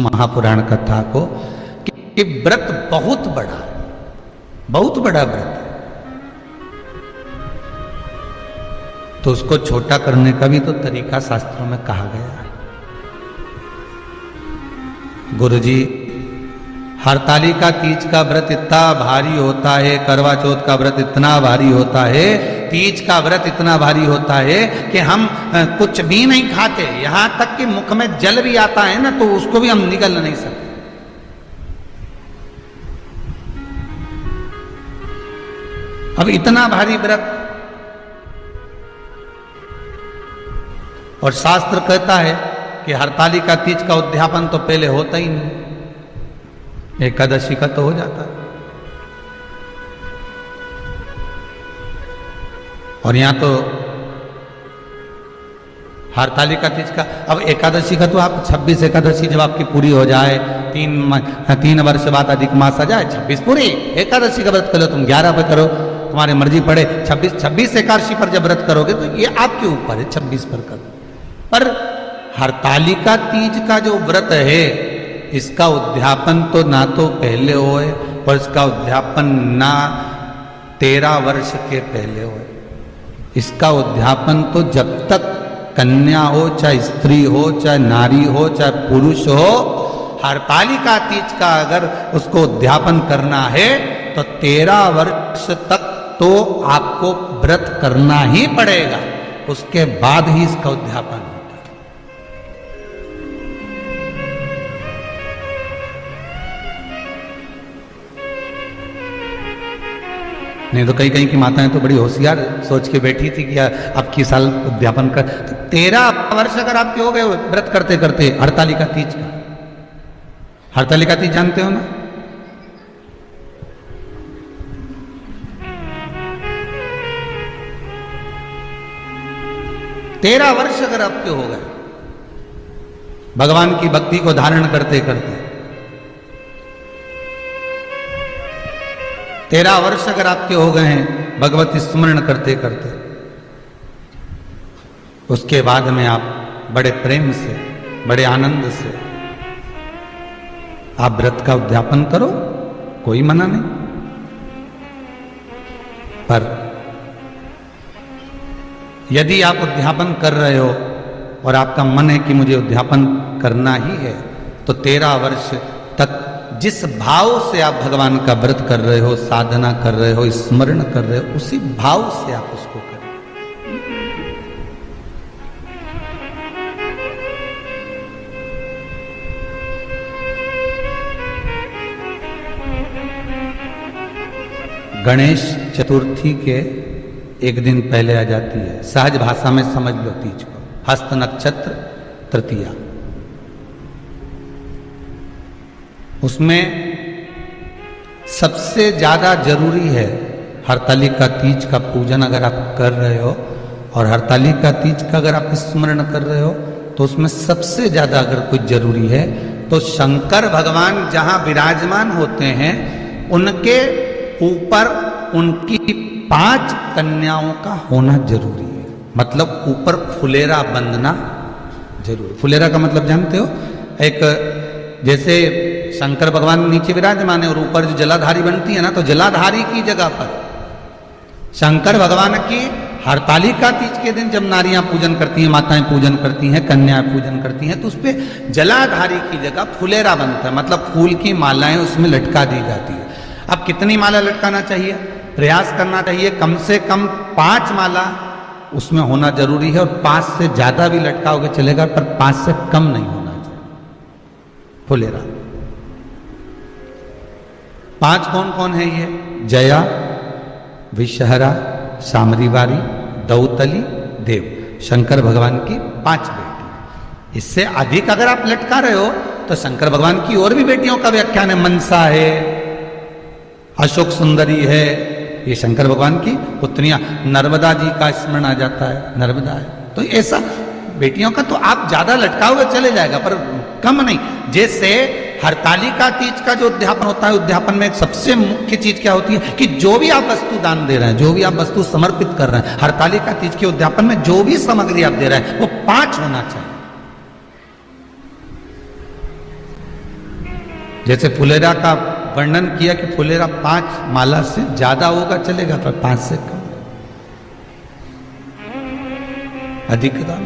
महापुराण कथा को कि व्रत बहुत बड़ा, बहुत बड़ा व्रत है, तो उसको छोटा करने का भी तो तरीका शास्त्रों में कहा गया है। गुरुजी, हरतालिका तीज का व्रत इतना भारी होता है, करवा चौथ का व्रत इतना भारी होता है, तीज का व्रत इतना भारी होता है कि हम कुछ भी नहीं खाते, यहां तक कि मुख में जल भी आता है ना तो उसको भी हम निगल नहीं सकते। अब इतना भारी व्रत, और शास्त्र कहता है कि हरतालिका तीज का उद्यापन तो पहले होता ही नहीं, एकादशी का तो हो जाता है। और यहां तो हरतालिका तीज का, अब एकादशी का तो आप 26 एकादशी जब आपकी पूरी हो जाए, 3 वर्ष बाद अधिक मास आ जाए, 26 पूरी एकादशी का व्रत करो, तुम 11 पे करो, तुम्हारी मर्जी पड़े, 26 एकादशी पर जब व्रत करोगे तो ये आपके ऊपर है, 26 पर करो। पर हरतालिका तीज का जो व्रत है, इसका उद्यापन तो ना तो पहले होए और इसका उद्यापन ना 13 वर्ष के पहले होए। इसका उद्यापन तो जब तक कन्या हो, चाहे स्त्री हो, चाहे नारी हो, चाहे पुरुष हो, हरतालिका तीज का अगर उसको उद्यापन करना है तो 13 वर्ष तक तो आपको व्रत करना ही पड़ेगा, उसके बाद ही इसका उद्यापन होता है। नहीं तो कई की माताएं तो बड़ी होशियार सोच के बैठी थी कि अब की साल उद्यापन कर, तो 13 वर्ष अगर आपके हो गए व्रत करते करते हरतालिका तीज का। हरतालिका तीज जानते हो ना? तेरह वर्ष अगर आपके हो गए भगवान की भक्ति को धारण करते करते, 13 वर्ष अगर आपके हो गए हैं भगवती स्मरण करते करते, उसके बाद में आप बड़े प्रेम से, बड़े आनंद से आप व्रत का उद्यापन करो, कोई मना नहीं। पर यदि आप उद्यापन कर रहे हो और आपका मन है कि मुझे उद्यापन करना ही है, तो 13 वर्ष तक जिस भाव से आप भगवान का व्रत कर रहे हो, साधना कर रहे हो, स्मरण कर रहे हो, उसी भाव से आप उसको करें। गणेश चतुर्थी के एक दिन पहले आ जाती है, सहज भाषा में समझ लो तीज को, हस्त नक्षत्र तृतीया। उसमें सबसे ज्यादा जरूरी है हरतालिका तीज का पूजन अगर आप कर रहे हो, और हरतालिका तीज का अगर आप स्मरण कर रहे हो, तो उसमें सबसे ज्यादा अगर कुछ जरूरी है तो शंकर भगवान जहां विराजमान होते हैं उनके ऊपर उनकी 5 कन्याओं का होना जरूरी है। मतलब ऊपर फुलेरा बंधना जरूरी। फुलेरा का मतलब जानते हो? एक जैसे शंकर भगवान नीचे विराजमान है और ऊपर जो जलाधारी बनती है ना, तो जलाधारी की जगह पर शंकर भगवान की हरतालिका तीज के दिन जब नारियां पूजन करती हैं, माताएं पूजन करती हैं, कन्याएं पूजन करती हैं, तो उस पर जलाधारी की जगह फुलेरा बनता है, मतलब फूल की मालाएं उसमें लटका दी जाती है। अब कितनी माला लटकाना चाहिए? प्रयास करना चाहिए कम से कम 5 माला उसमें होना जरूरी है, और 5 से ज्यादा भी लटकाओगे चलेगा, पर 5 से कम नहीं होना चाहिए फुलेरा। 5 कौन कौन है ये? जया, विषहरा, सामरीवारी, दौतली, देव। शंकर भगवान की 5 बेटी। इससे अधिक अगर आप लटका रहे हो तो शंकर भगवान की और भी बेटियों का व्याख्यान है। मनसा है, अशोक सुंदरी है, ये शंकर भगवान की पुत्रियां। नर्मदा जी का स्मरण आ जाता है, नर्मदा है। तो ऐसा बेटियों का तो आप ज्यादा लटकाओगे चले जाएगा, पर कम नहीं। जैसे हरतालिका तीज का जो उद्यापन होता है, उद्यापन में सबसे मुख्य चीज क्या होती है कि जो भी आप वस्तु दान दे रहे हैं, जो भी आप वस्तु समर्पित कर रहे हैं, हरतालिका तीज के उद्यापन में जो भी सामग्री आप दे रहे हैं वो 5 होना चाहिए। जैसे फुलेरा का वर्णन किया कि फुलेरा 5 माला से ज्यादा होगा चलेगा, पर 5 से कम अधिक दान।